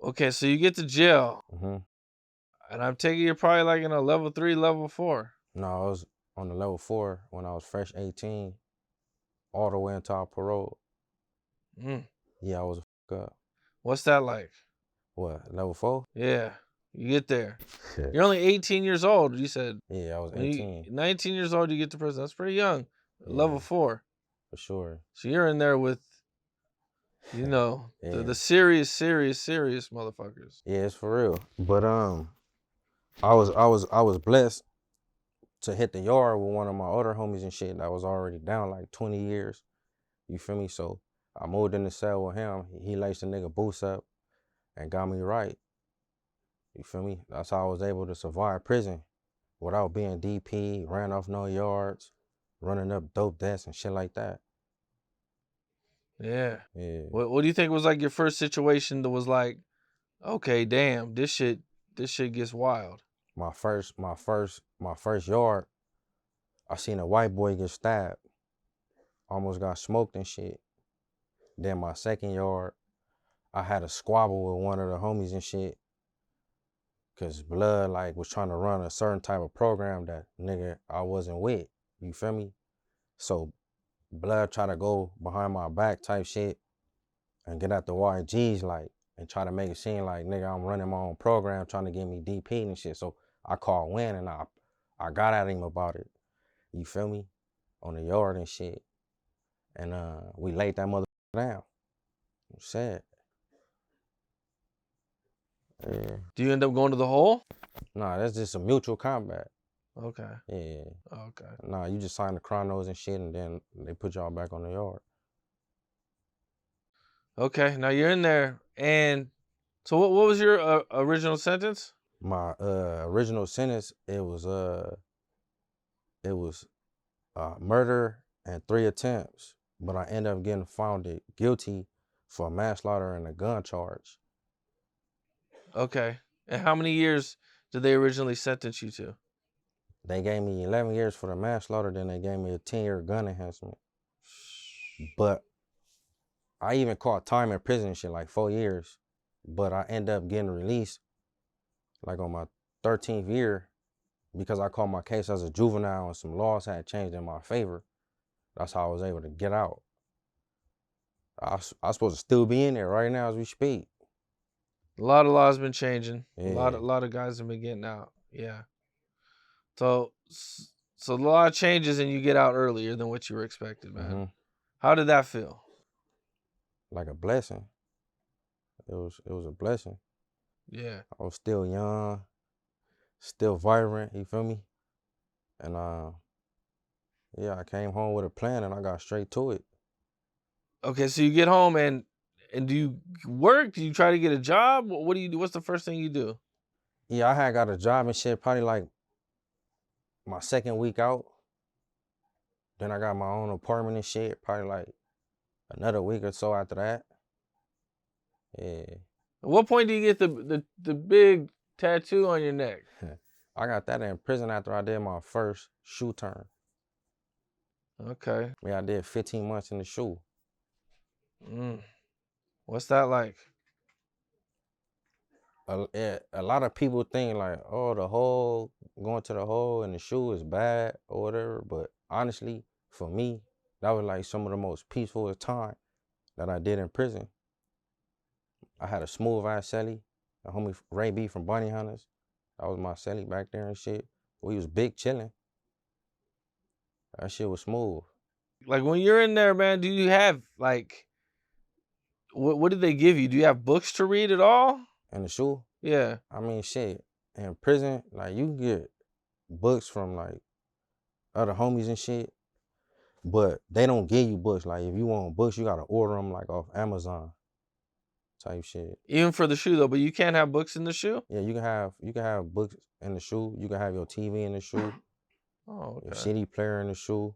Okay, so you get to jail, Mm-hmm. and I'm taking you're probably like in a level 3, level 4. No, I was on the level 4 when I was fresh 18, all the way until I parole. Mm. Yeah, I was a fuck up. What's that like? What, level 4? Yeah, you get there. Shit. You're only 18 years old, you said. Yeah, I was When you 18, 19 years old, you get to prison. That's pretty young. yeah, Level 4. for sure. So you're in there with, Yeah, the serious, serious, serious motherfuckers. yeah, it's for real. But I was blessed to hit the yard with one of my older homies and shit that was already down like 20 years. You feel me? So I moved in the cell with him. He laced the nigga boots up and got me right. You feel me? That's how I was able to survive prison without being DP'd, ran off no yards, running up dope desks and shit like that. Yeah. Yeah. What do you think was like your first situation that was like, okay, damn, this shit gets wild. My first yard, I seen a white boy get stabbed. Almost got smoked and shit. Then my second yard, I had a squabble with one of the homies and shit. Cause blood like was trying to run a certain type of program that nigga I wasn't with. You feel me? So blood try to go behind my back type shit and get at the YGs like and try to make it seem like nigga I'm running my own program trying to get me DP and shit. So I called Win and I got at him about it. You feel me? On the yard and shit. And we laid that mother down. I'm sad. Yeah. Do you end up going to the hole? Nah, that's just a mutual combat. Okay. Yeah. Okay. Nah, you just sign the chronos and shit and then they put y'all back on the yard. Okay. Now you're in there, and so what was your original sentence? My original sentence, it was murder and 3 attempts, but I ended up getting found guilty for manslaughter and a gun charge. Okay. And how many years did they originally sentence you to? They gave me 11 years for the manslaughter, then they gave me a 10-year gun enhancement. But I even caught time in prison and shit, like 4 years. But I ended up getting released like on my 13th year because I caught my case as a juvenile and some laws had changed in my favor. That's how I was able to get out. I supposed to still be in there right now as we speak. A lot of laws been changing. Yeah. A lot of guys have been getting out. Yeah. So a lot of changes, and you get out earlier than what you were expected, man. Mm-hmm. How did that feel? Like a blessing. It was a blessing. Yeah. I was still young, still vibrant, you feel me? And yeah, I came home with a plan and I got straight to it. Okay, so you get home, and do you work? Do you try to get a job? What do you do? What's the first thing you do? Yeah, I had got a job and shit probably like my second week out. Then I got my own apartment and shit, probably like another week or so after that. Yeah. At what point do you get the big tattoo on your neck? I got that in prison after I did my first shoe turn. Okay. Yeah, I did 15 months in the shoe. What's that like? A lot of people think like, oh, the hole, going to the hole in the shoe is bad or whatever. But honestly, for me, that was like some of the most peaceful time that I did in prison. I had a smooth ass celly, a homie Ray B from Bunny Hunters. That was my celly back there and shit. We was big chilling. That shit was smooth. Like when you're in there, man, do you have like what did they give you? Do you have books to read at all? In the shoe, Yeah. I mean, shit. In prison, like you can get books from like other homies and shit, but they don't give you books. Like if you want books, you gotta order them like off Amazon type shit. Even for the shoe though, but you can't have books in the shoe? Yeah, you can have books in the shoe. You can have your TV in the shoe. Oh, Your okay. CD player in the shoe.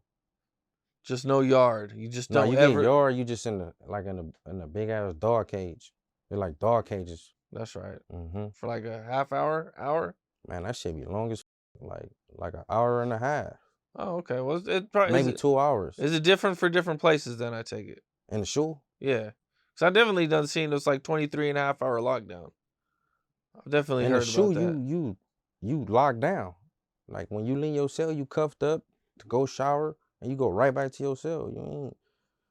Just no yard. You just No, don't you ever. get yard. You just in the big ass dog cage. They're like dog cages. That's right. Mm-hmm. For like a half hour. Man, that shit be long as like an hour and a half. Oh, okay. Well, it probably Maybe 2 hours. Is it different for different places? Then I take it. In the shoe? Yeah, So I definitely done seen those like 23.5 hour lockdown. I've definitely In the heard shoe, about that. you locked down. Like when you leave your cell, you cuffed up to go shower, and you go right back to your cell. You ain't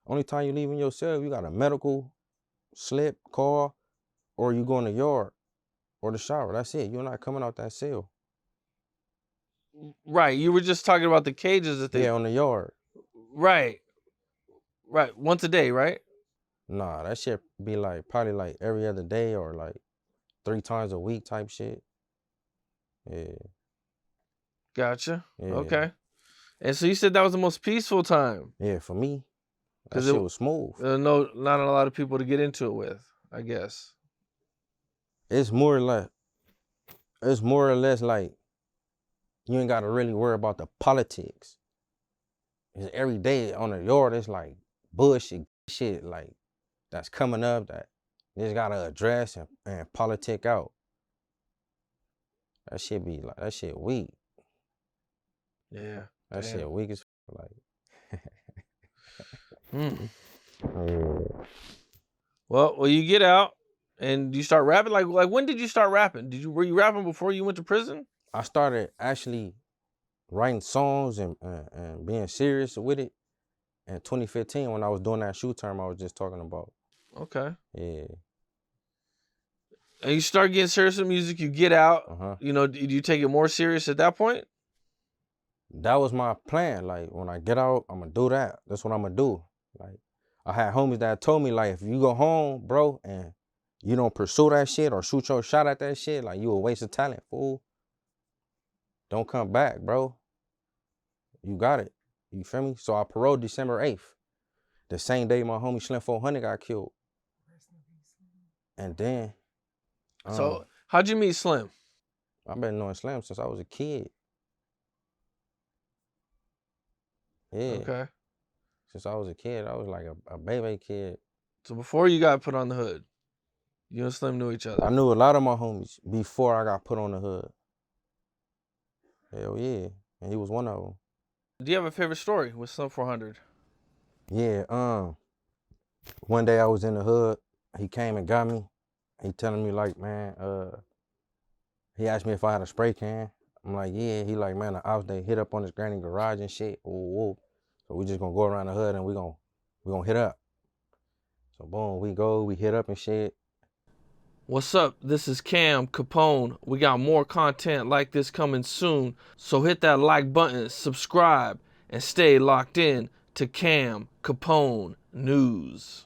only time you leave in your cell, you got a medical slip, call, or you go in the yard or the shower. That's it. You're not coming out that cell. Right. You were just talking about the cages that they. Yeah, on the yard. Right. Right. Once a day, right? Nah, that shit be like probably like every other day or like 3 times a week type shit. Yeah, Gotcha. yeah, Okay. And so you said that was the most peaceful time yeah. For me, that 'Cause shit it- was smooth. no, not a lot of people to get into it with, I guess. It's more or less like you ain't gotta really worry about the politics. 'Cause every day on the yard, it's like bullshit shit like that's coming up that you just gotta address and politic out. That shit be like, that shit weak. Yeah. That Damn. shit weak as like. Well, you get out and you start rapping. Like when did you start rapping? Were you rapping before you went to prison? I started actually writing songs and being serious with it in 2015 when I was doing that shoe term I was just talking about. Okay. Yeah. And you start getting serious with music. You get out. Uh-huh. You know, did you take it more serious at that point? That was my plan. Like when I get out, I'm gonna do that. That's what I'm gonna do. Like I had homies that told me like if you go home, bro, and you don't pursue that shit or shoot your shot at that shit, like you a waste of talent, fool. Don't come back, bro. You got it. You feel me? So I paroled December 8th. The same day my homie Slim 400 got killed. And then So how'd you meet Slim? I've been knowing Slim since I was a kid. Yeah. Okay. Since I was a kid, I was like a baby kid. So before you got put on the hood, you and Slim knew each other. I knew a lot of my homies before I got put on the hood. Hell yeah. And he was one of them. Do you have a favorite story with Slim 400? Yeah, one day I was in the hood, he came and got me. He telling me like, man, he asked me if I had a spray can. I'm like, yeah. He like, man, the ops, they hit up on his granny garage and shit. Whoa. So we just gonna go around the hood and we gonna hit up. So boom, we hit up and shit. What's up? This is Cam Capone. We got more content like this coming soon. So hit that like button, subscribe, and stay locked in to Cam Capone News.